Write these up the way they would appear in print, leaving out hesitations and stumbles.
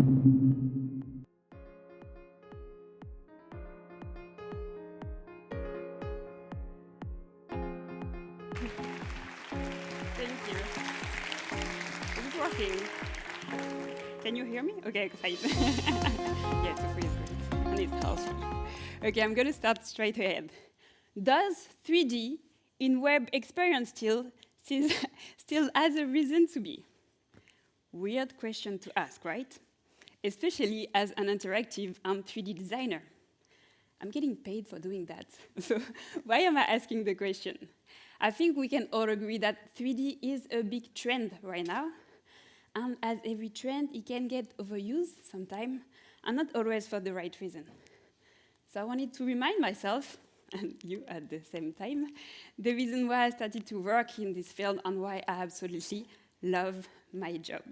Thank you. Is it working? Can you hear me? Okay, fine. Yeah, it's a free script, and it's healthy. Okay, I'm going to start straight ahead. Does 3D in web experience still has a reason to be? Weird question to ask, right? Especially as an interactive and 3D designer. I'm getting paid for doing that. So why am I asking the question? I think we can all agree that 3D is a big trend right now. And as every trend, it can get overused sometimes, and not always for the right reason. So I wanted to remind myself, and you at the same time, the reason why I started to work in this field and why I absolutely love my job.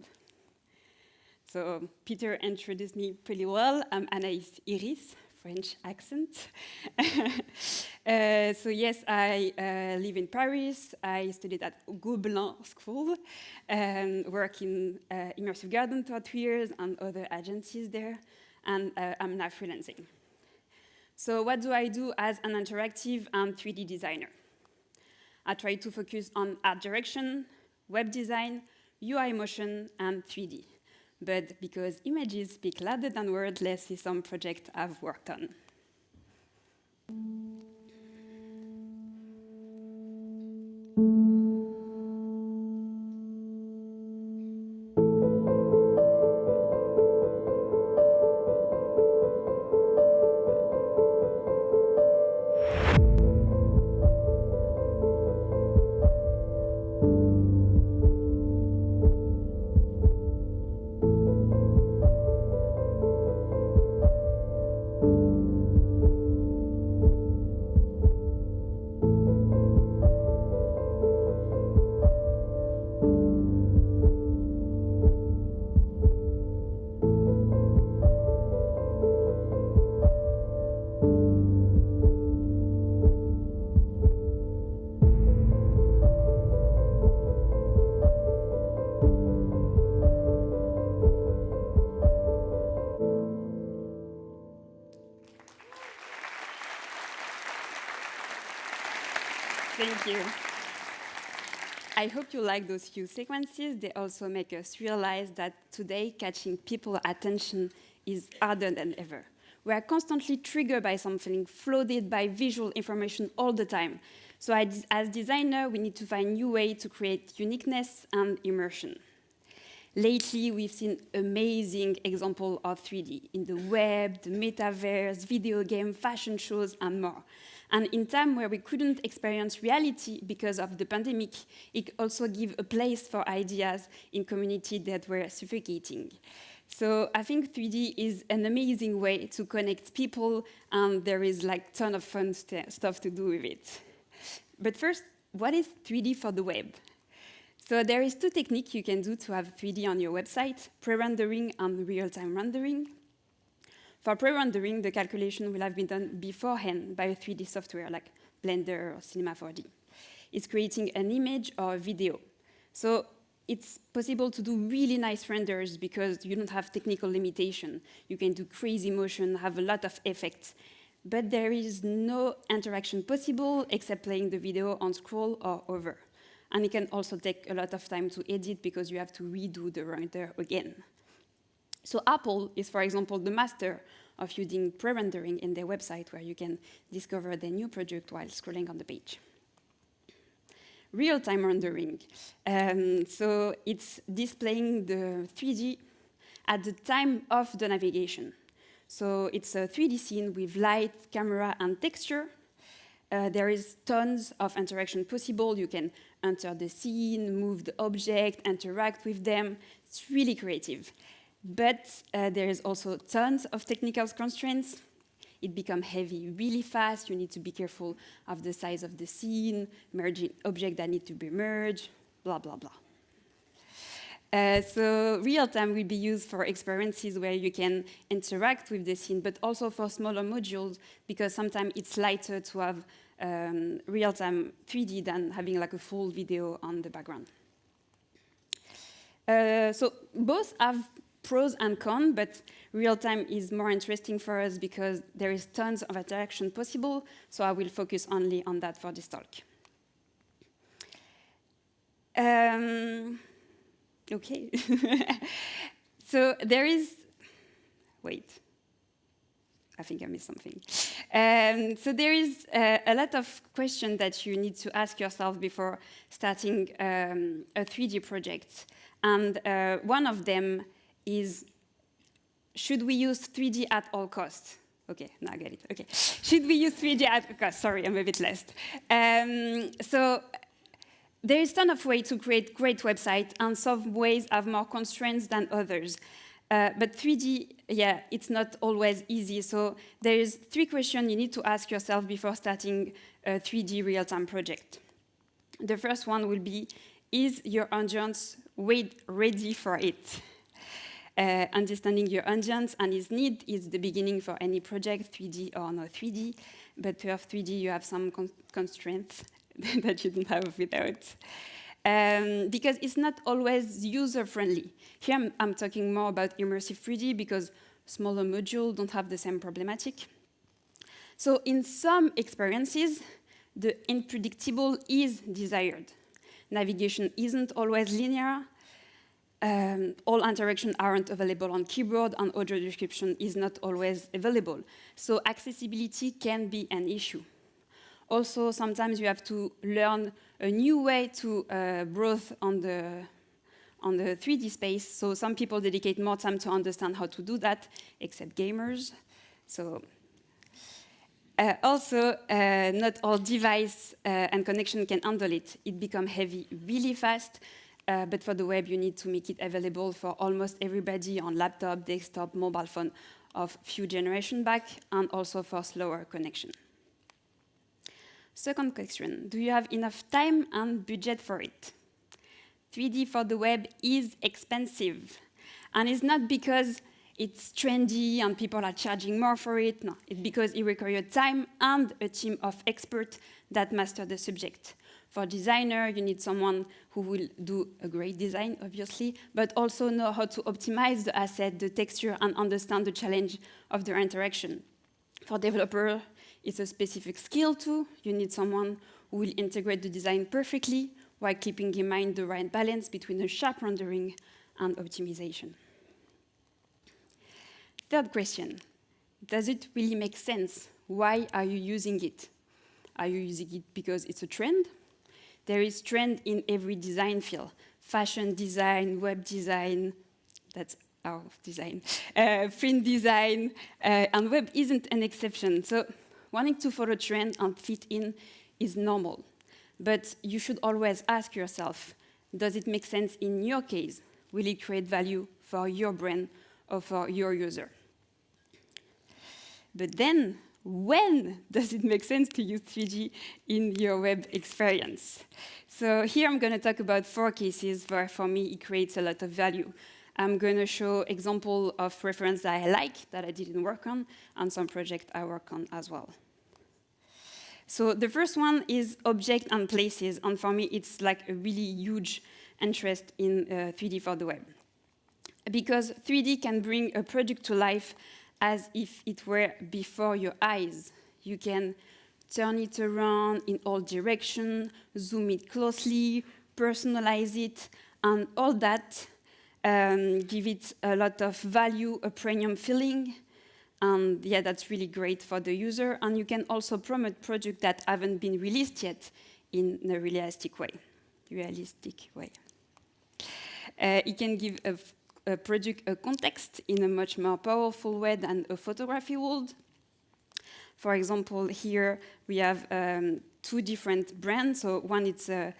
So Peter introduced me pretty well. I'm Anaïs Iris, French accent. So yes, I live in Paris. I studied at Gobelin School, work in Immersive Garden for 2 years and other agencies there, and I'm now freelancing. So what do I do as an interactive and 3D designer? I try to focus on art direction, web design, UI motion, and 3D. But because images speak louder than words, let's see some projects I've worked on. Thank you. I hope you like those few sequences. They also make us realize that today catching people's attention is harder than ever. We are constantly triggered by something, flooded by visual information all the time. So as designer, we need to find new ways to create uniqueness and immersion. Lately, we've seen amazing examples of 3D in the web, the metaverse, video game, fashion shows, and more. And in time where we couldn't experience reality because of the pandemic, it also gave a place for ideas in communities that were suffocating. So I think 3D is an amazing way to connect people, and there is like ton of fun stuff to do with it. But first, what is 3D for the web? So there is 2 techniques you can do to have 3D on your website, pre-rendering and real-time rendering. For pre-rendering, the calculation will have been done beforehand by a 3D software like Blender or Cinema 4D. It's creating an image or a video. So it's possible to do really nice renders because you don't have technical limitation. You can do crazy motion, have a lot of effects. But there is no interaction possible except playing the video on scroll or hover. And it can also take a lot of time to edit because you have to redo the render again. So Apple is, for example, the master of using pre-rendering in their website where you can discover their new product while scrolling on the page. Real-time rendering. So it's displaying the 3D at the time of the navigation. So it's a 3D scene with light, camera, and texture. There is tons of interaction possible. You can enter the scene, move the object, interact with them. It's really creative. But there is also tons of technical constraints. It becomes heavy really fast. You need to be careful of the size of the scene, merging objects that need to be merged, blah, blah, blah. So real-time will be used for experiences where you can interact with the scene, but also for smaller modules, because sometimes it's lighter to have real-time 3D than having like a full video on the background. So both have pros and cons, but real-time is more interesting for us because there is tons of interaction possible, so I will focus only on that for this talk. Okay. So there is, wait, I think I missed something. So there is a lot of questions that you need to ask yourself before starting a 3D project. And one of them is, should we use 3D at all costs? Okay, now I get it. Okay, should we use 3D at all costs? Sorry, I'm a bit lost. So there is a ton of ways to create great websites, and some ways have more constraints than others. But 3D, yeah, it's not always easy. So there is 3 questions you need to ask yourself before starting a 3D real-time project. The first one will be, is your audience ready for it? Understanding your audience and its need is the beginning for any project, 3D or no 3D. But to have 3D, you have some constraints that you don't have without. Because it's not always user-friendly. Here I'm talking more about immersive 3D because smaller modules don't have the same problematic. So in some experiences, the unpredictable is desired. Navigation isn't always linear. All interactions aren't available on keyboard, and audio description is not always available. So accessibility can be an issue. Also, sometimes you have to learn a new way to browse on the 3D space. So some people dedicate more time to understand how to do that, except gamers. So also, not all device and connection can handle it. It becomes heavy really fast. But for the web, you need to make it available for almost everybody on laptop, desktop, mobile phone of few generations back, and also for slower connection. Second question, do you have enough time and budget for it? 3D for the web is expensive. And it's not because it's trendy and people are charging more for it. No, it's because it requires time and a team of experts that master the subject. For designer, you need someone who will do a great design, obviously, but also know how to optimize the asset, the texture, and understand the challenge of the interaction. For developer, it's a specific skill too. You need someone who will integrate the design perfectly while keeping in mind the right balance between a sharp rendering and optimization. Third question, does it really make sense? Why are you using it? Are you using it because it's a trend? There is trend in every design field. Fashion design, web design, that's our design, print design, and web isn't an exception. So wanting to follow trend and fit in is normal. But you should always ask yourself, does it make sense in your case? Will it create value for your brand or for your user? But then, when does it make sense to use 3D in your web experience? So here I'm going to talk about 4 cases where, for me, it creates a lot of value. I'm going to show examples of reference that I like, that I didn't work on, and some projects I work on as well. So the first one is object and places, and for me, it's like a really huge interest in 3D for the web. Because 3D can bring a product to life as if it were before your eyes. You can turn it around in all directions, zoom it closely, personalize it, and all that give it a lot of value, a premium feeling. And yeah, that's really great for the user. And you can also promote projects that haven't been released yet in a realistic way. It can give a project a context in a much more powerful way than a photography would. For example, here we have 2 different brands. So one is a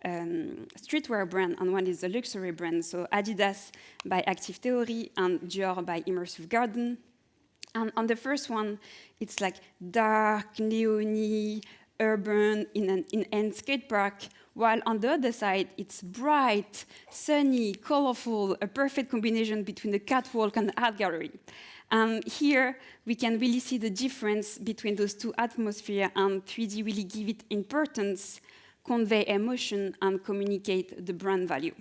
streetwear brand, and one is a luxury brand. So Adidas by Active Theory and Dior by Immersive Garden. And on the first one, it's like dark, neon-y, urban, in an in-end skate park, while on the other side, it's bright, sunny, colorful, a perfect combination between the catwalk and the art gallery. And here, we can really see the difference between those 2 atmospheres, and 3D really give it importance, convey emotion, and communicate the brand value.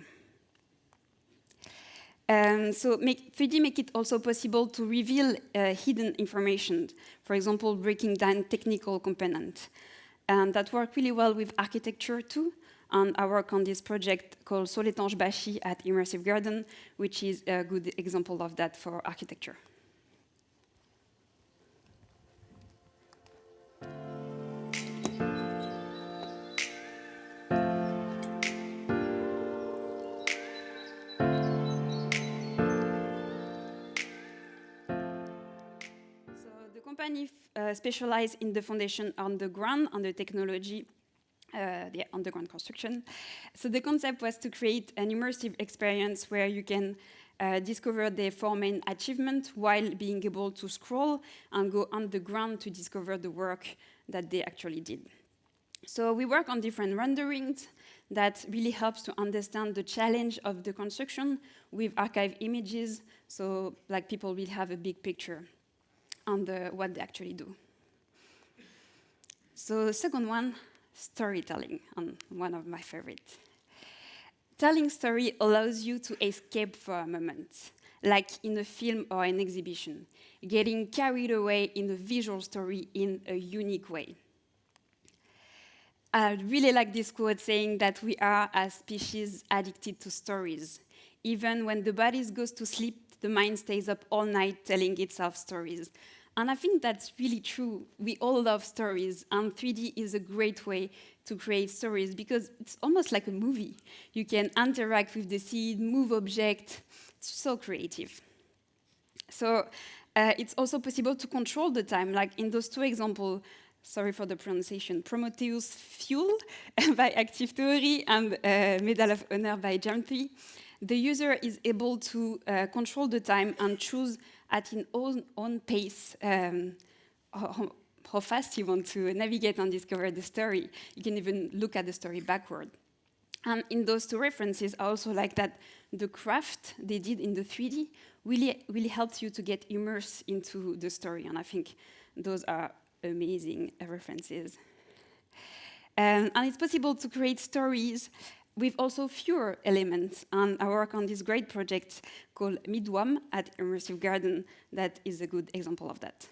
So 3D make it also possible to reveal hidden information, for example, breaking down technical components. And that worked really well with architecture too. And I work on this project called Sol étanche Bâchi at Immersive Garden, which is a good example of that for architecture. The company specializes in the foundation on the ground, on the technology, the underground construction. So the concept was to create an immersive experience where you can discover the four main achievements while being able to scroll and go underground to discover the work that they actually did. So we work on different renderings that really helps to understand the challenge of the construction with archive images, so like people will have a big picture on what they actually do. So the second one, storytelling, one of my favorites. Telling story allows you to escape for a moment, like in a film or an exhibition, getting carried away in a visual story in a unique way. I really like this quote saying that we are, as species, addicted to stories. Even when the body goes to sleep, the mind stays up all night telling itself stories. And I think that's really true. We all love stories, and 3D is a great way to create stories because it's almost like a movie. You can interact with the scene, move objects. It's so creative. So it's also possible to control the time, like in those two examples. Sorry for the pronunciation, Prometheus Fuel by Active Theory and Medal of Honor by Jump 3. The user is able to control the time and choose at his own pace how fast you want to navigate and discover the story. You can even look at the story backward. And in those two references, I also like that the craft they did in the 3D really helps you to get immersed into the story. And I think those are amazing references. And it's possible to create stories with also fewer elements. And I work on this great project called Midwam at Immersive Garden that is a good example of that.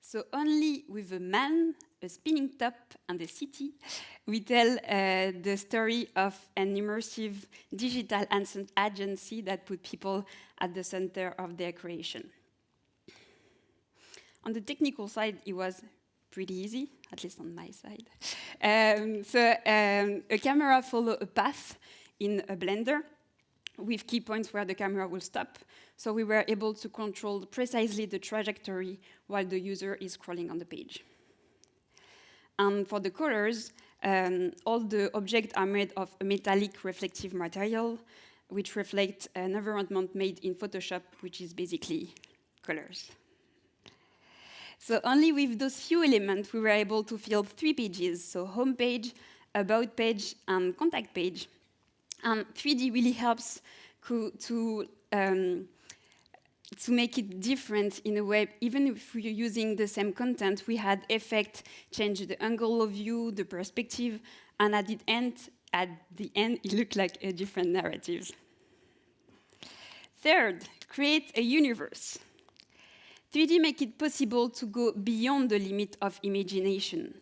So only with a man, a spinning top, and a city, we tell the story of an immersive digital agency that put people at the center of their creation. On the technical side, it was pretty easy, at least on my side. A camera follows a path in a blender with key points where the camera will stop. So we were able to control precisely the trajectory while the user is scrolling on the page. And for the colors, all the objects are made of a metallic reflective material, which reflects an environment made in Photoshop, which is basically colors. So only with those few elements, we were able to fill 3 pages, so home page, about page, and contact page. And 3D really helps to make it different in a way. Even if we're using the same content, we had effect, change the angle of view, the perspective, and at the end, it looked like a different narrative. Third, create a universe. 3D make it possible to go beyond the limit of imagination,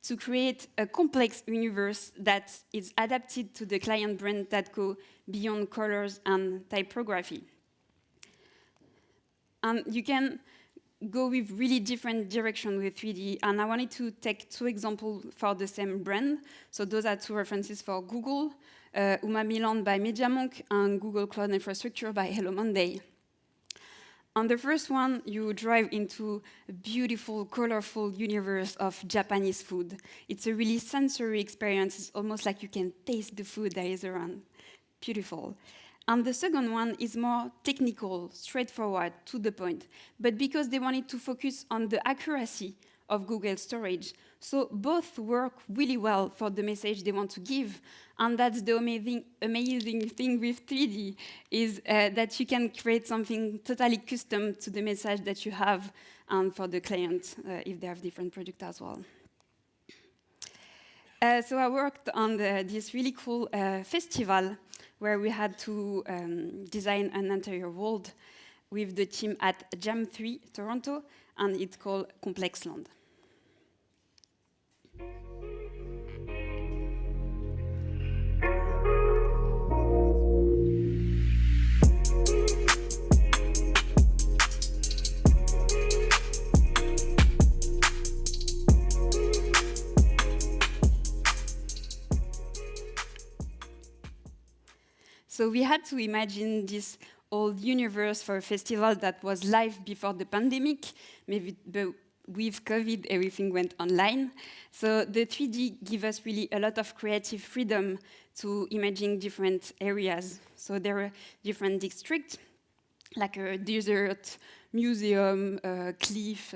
to create a complex universe that is adapted to the client brand that go beyond colors and typography. And you can go with really different direction with 3D. And I wanted to take 2 examples for the same brand. So those are 2 references for Google, Uma Milan by MediaMonk and Google Cloud Infrastructure by Hello Monday. On the first one, you drive into a beautiful, colorful universe of Japanese food. It's a really sensory experience. It's almost like you can taste the food that is around. Beautiful. And the second one is more technical, straightforward, to the point. But because they wanted to focus on the accuracy of Google storage. So both work really well for the message they want to give. And that's the amazing thing with 3D, is that you can create something totally custom to the message that you have and for the client if they have different products as well. So I worked on this really cool festival where we had to design an entire world with the team at Jam 3 Toronto, and it's called Complex Land. So we had to imagine this old universe for a festival that was live before the pandemic. Maybe with COVID, everything went online. So the 3D gives us really a lot of creative freedom to imagine different areas. So there are different districts, like a desert, museum, cliff,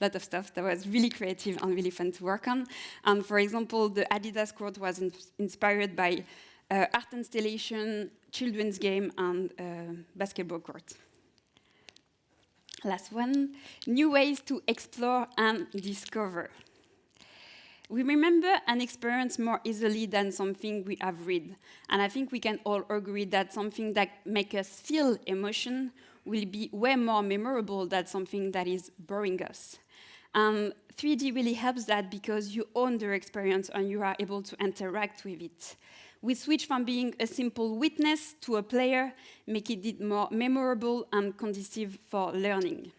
lot of stuff that was really creative and really fun to work on. And for example, the Adidas court was inspired by art installation, children's game, and basketball court. Last one, new ways to explore and discover. We remember an experience more easily than something we have read. And I think we can all agree that something that makes us feel emotion will be way more memorable than something that is boring us. 3D really helps that because you own the experience and you are able to interact with it. We switch from being a simple witness to a player, making it more memorable and conducive for learning.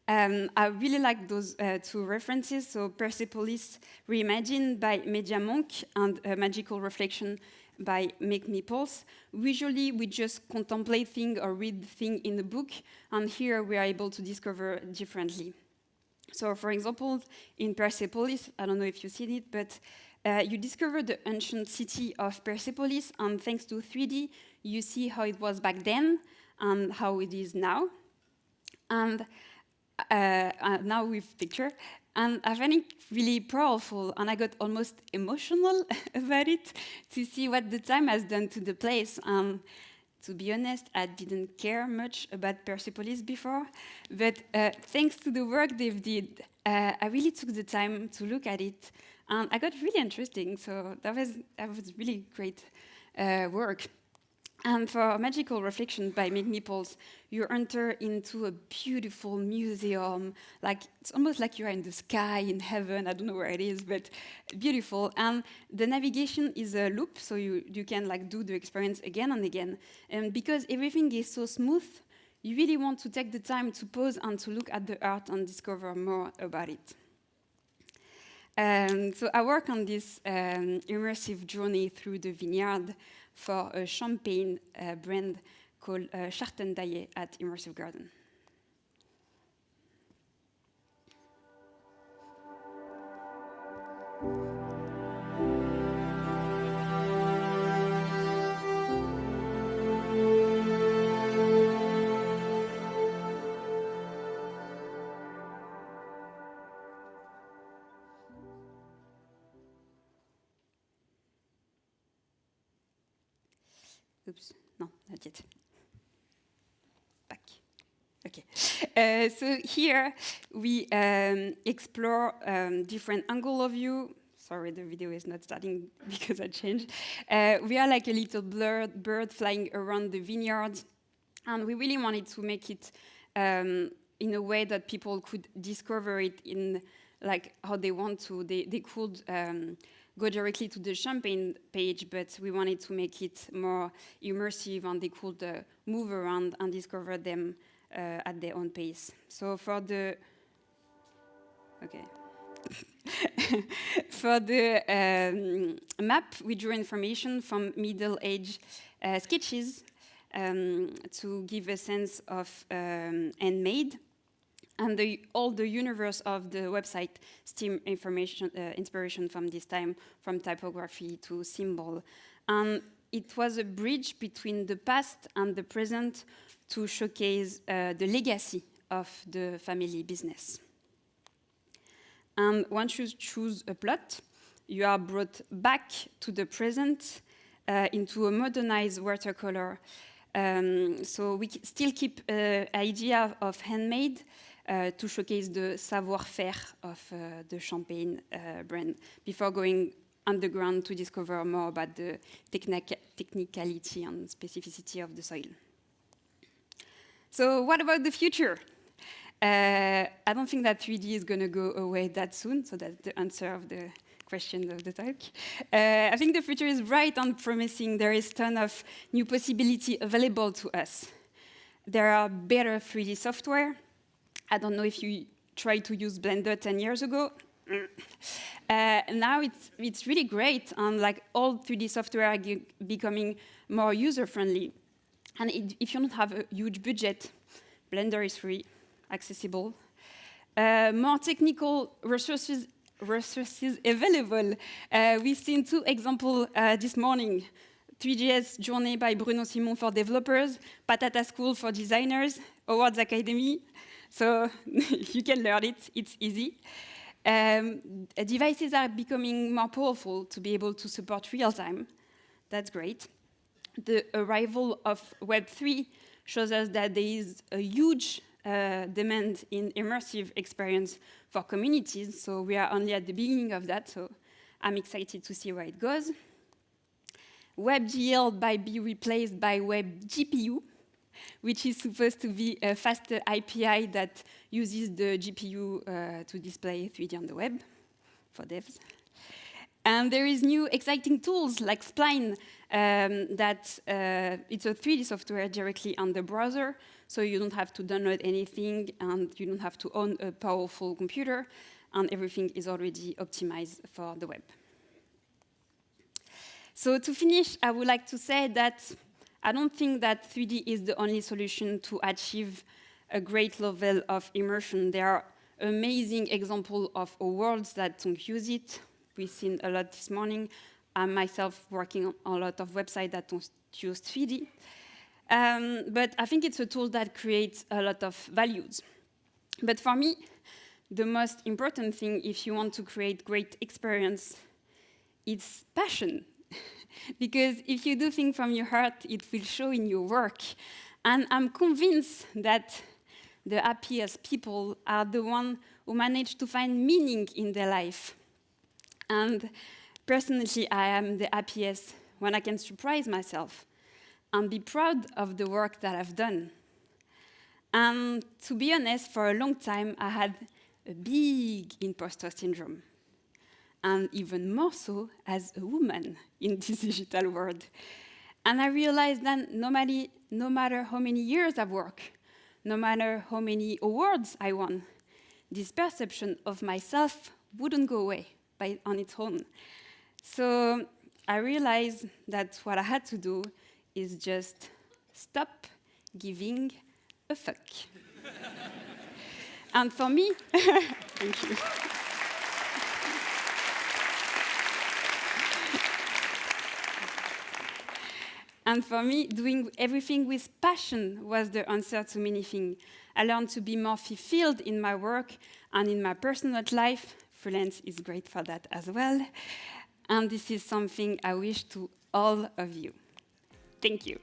I really like those two references, so Persepolis Reimagined by MediaMonk and Magical Reflection by Make Me Pulse. Usually we just contemplate things or read things in the book, and here we are able to discover differently. So for example, in Persepolis, I don't know if you've seen it, but you discover the ancient city of Persepolis, and thanks to 3D, you see how it was back then and how it is now. And now with picture. And I find it really powerful, and I got almost emotional about it to see what the time has done to the place. To be honest, I didn't care much about Persepolis before, but thanks to the work they've did, I really took the time to look at it, and I got really interesting. So that was really great work. And for Magical Reflection by Make Me Pulse, you enter into a beautiful museum. Like, it's almost like you're in the sky, in heaven. I don't know where it is, but beautiful. And the navigation is a loop, so you can like do the experience again and again. And because everything is so smooth, you really want to take the time to pause and to look at the art and discover more about it. So I work on this immersive journey through the vineyard for a champagne brand called Chartendaillet at Immersive Garden. Oops, no, not yet. Back. Okay. So here we explore different angle of view. Sorry, the video is not starting because I changed. We are like a little bird flying around the vineyard, and we really wanted to make it in a way that people could discover it in like how they want to. They could go directly to the champagne page, but we wanted to make it more immersive, and they could move around and discover them at their own pace. So for the for the map, we drew information from Middle Age sketches to give a sense of handmade. And all the universe of the website steam inspiration from this time, from typography to symbol. And it was a bridge between the past and the present to showcase the legacy of the family business. And once you choose a plot, you are brought back to the present into a modernized watercolor. So we still keep idea of handmade to showcase the savoir-faire of the Champagne brand before going underground to discover more about the technicality and specificity of the soil. So what about the future? I don't think that 3D is going to go away that soon, so that's the answer of the question of the talk. I think the future is bright and promising. There is a ton of new possibility available to us. There are better 3D software. I don't know if you tried to use Blender 10 years ago. Now it's really great, and like all 3D software are becoming more user-friendly. And if you don't have a huge budget, Blender is free, accessible. More technical resources available. We've seen 2 examples this morning. 3GS Journey by Bruno Simon for developers, Patata School for designers, Awwwards Academy. So you can learn it, it's easy. Devices are becoming more powerful to be able to support real-time. That's great. The arrival of Web3 shows us that there is a huge demand in immersive experience for communities, so we are only at the beginning of that, so I'm excited to see where it goes. WebGL might be replaced by WebGPU, which is supposed to be a faster API that uses the GPU to display 3D on the web for devs. And there is new exciting tools like Spline that it's a 3D software directly on the browser, so you don't have to download anything and you don't have to own a powerful computer, and everything is already optimized for the web. So to finish, I would like to say that I don't think that 3D is the only solution to achieve a great level of immersion. There are amazing examples of Awwwards that don't use it. We've seen a lot this morning. I'm myself working on a lot of websites that don't use 3D. But I think it's a tool that creates a lot of values. But for me, the most important thing, if you want to create great experience, it's passion. Because if you do things from your heart, it will show in your work. And I'm convinced that the happiest people are the ones who manage to find meaning in their life. And personally, I am the happiest when I can surprise myself and be proud of the work that I've done. And to be honest, for a long time, I had a big imposter syndrome. And even more so as a woman in this digital world. And I realized that no matter how many years I've worked, no matter how many awards I won, this perception of myself wouldn't go away on its own. So I realized that what I had to do is just stop giving a fuck. And for me, thank you. And for me, doing everything with passion was the answer to many things. I learned to be more fulfilled in my work and in my personal life. Freelance is great for that as well. And this is something I wish to all of you. Thank you.